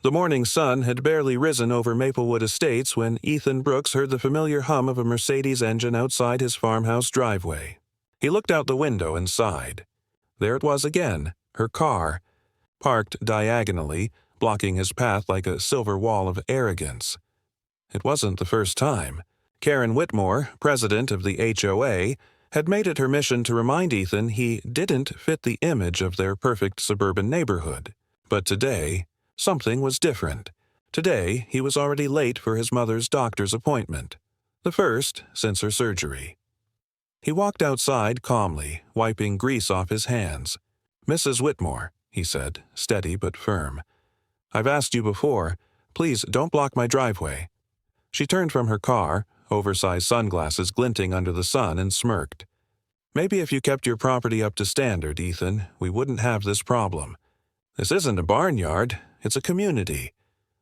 The morning sun had barely risen over Maplewood Estates when Ethan Brooks heard the familiar hum of a Mercedes engine outside his farmhouse driveway. He looked out the window and sighed. There it was again, her car, parked diagonally, blocking his path like a silver wall of arrogance. It wasn't the first time. Karen Whitmore, president of the HOA, had made it her mission to remind Ethan he didn't fit the image of their perfect suburban neighborhood. But today, something was different. Today, he was already late for his mother's doctor's appointment, the first since her surgery. He walked outside calmly, wiping grease off his hands. "Mrs. Whitmore," he said, steady but firm. "I've asked you before. Please don't block my driveway." She turned from her car, oversized sunglasses glinting under the sun, and smirked. "Maybe if you kept your property up to standard, Ethan, we wouldn't have this problem. This isn't a barnyard, it's a community.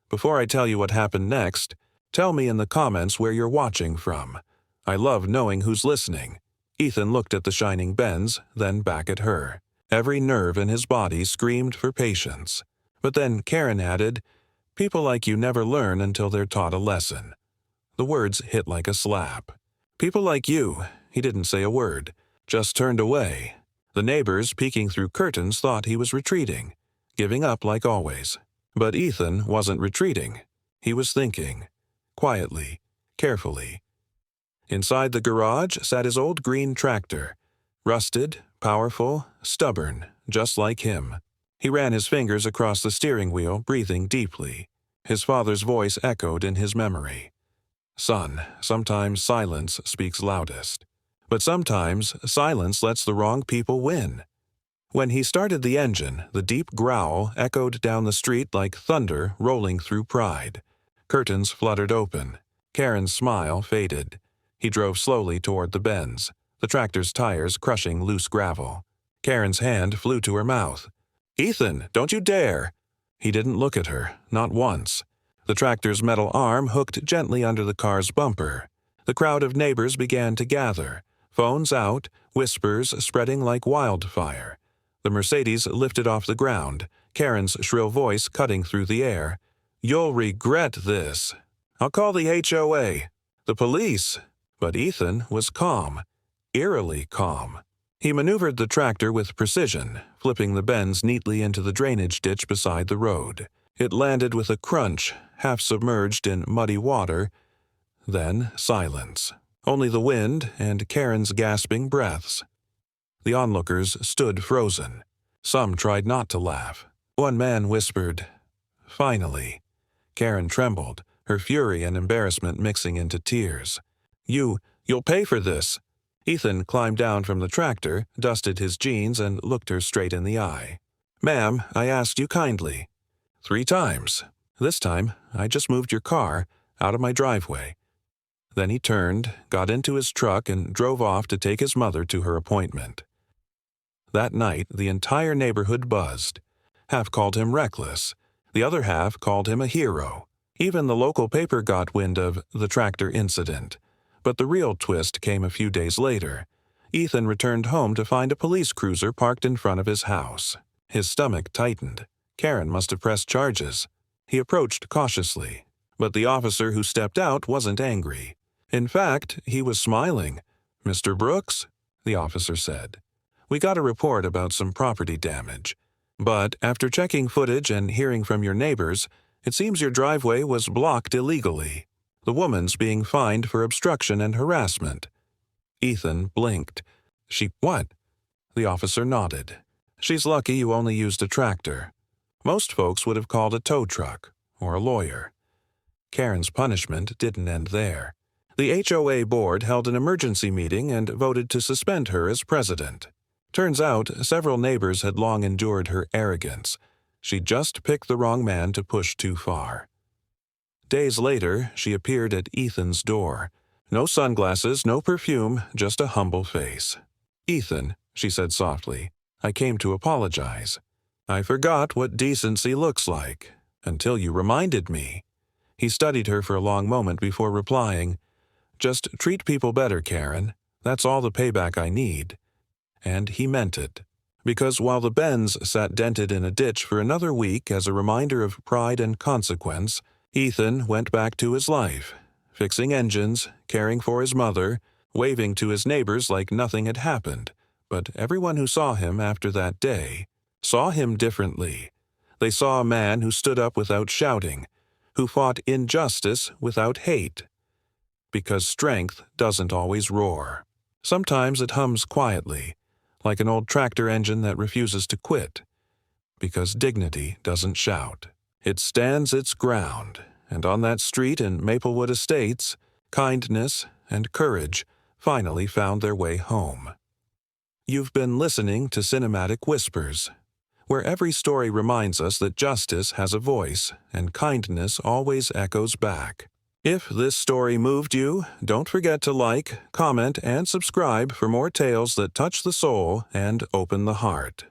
Before I tell you what happened next, tell me in the comments where you're watching from. I love knowing who's listening." Ethan looked at the shining Benz, then back at her. Every nerve in his body screamed for patience. But then Karen added, "People like you never learn until they're taught a lesson." The words hit like a slap. "People like you." He didn't say a word, just turned away. The neighbors peeking through curtains thought he was retreating, giving up like always. But Ethan wasn't retreating. He was thinking, quietly, carefully. Inside the garage sat his old green tractor, rusted, powerful, stubborn, just like him. He ran his fingers across the steering wheel, breathing deeply. His father's voice echoed in his memory. "Son, sometimes silence speaks loudest. But sometimes silence lets the wrong people win." When he started the engine, the deep growl echoed down the street like thunder rolling through Pride. Curtains fluttered open. Karen's smile faded. He drove slowly toward the Benz, the tractor's tires crushing loose gravel. Karen's hand flew to her mouth. "Ethan, don't you dare!" He didn't look at her, not once. The tractor's metal arm hooked gently under the car's bumper. The crowd of neighbors began to gather, phones out, whispers spreading like wildfire. The Mercedes lifted off the ground, Karen's shrill voice cutting through the air. "You'll regret this. I'll call the HOA. The police." But Ethan was calm, eerily calm. He maneuvered the tractor with precision, flipping the Benz neatly into the drainage ditch beside the road. It landed with a crunch, half submerged in muddy water. Then silence. Only the wind and Karen's gasping breaths. The onlookers stood frozen. Some tried not to laugh. One man whispered, "Finally." Karen trembled, her fury and embarrassment mixing into tears. You'll pay for this." Ethan climbed down from the tractor, dusted his jeans, and looked her straight in the eye. "Ma'am, I asked you kindly. 3 times. This time, I just moved your car out of my driveway." Then he turned, got into his truck, and drove off to take his mother to her appointment. That night, the entire neighborhood buzzed. Half called him reckless. The other half called him a hero. Even the local paper got wind of the tractor incident. But the real twist came a few days later. Ethan returned home to find a police cruiser parked in front of his house. His stomach tightened. Karen must have pressed charges. He approached cautiously. But the officer who stepped out wasn't angry. In fact, he was smiling. "Mr. Brooks," the officer said, "we got a report about some property damage. But after checking footage and hearing from your neighbors, it seems your driveway was blocked illegally. The woman's being fined for obstruction and harassment." Ethan blinked. What?" The officer nodded. "She's lucky you only used a tractor. Most folks would have called a tow truck or a lawyer." Karen's punishment didn't end there. The HOA board held an emergency meeting and voted to suspend her as president. Turns out, several neighbors had long endured her arrogance. She just picked the wrong man to push too far. Days later, she appeared at Ethan's door. No sunglasses, no perfume, just a humble face. "Ethan," she said softly, "I came to apologize. I forgot what decency looks like, until you reminded me." He studied her for a long moment before replying, "Just treat people better, Karen. That's all the payback I need." And he meant it. Because while the Benz sat dented in a ditch for another week as a reminder of pride and consequence, Ethan went back to his life, fixing engines, caring for his mother, waving to his neighbors like nothing had happened. But everyone who saw him after that day saw him differently. They saw a man who stood up without shouting, who fought injustice without hate. Because strength doesn't always roar. Sometimes it hums quietly, like an old tractor engine that refuses to quit. Because dignity doesn't shout. It stands its ground, and on that street in Maplewood Estates, kindness and courage finally found their way home. You've been listening to Cinematic Whispers, where every story reminds us that justice has a voice and kindness always echoes back. If this story moved you, don't forget to like, comment, and subscribe for more tales that touch the soul and open the heart.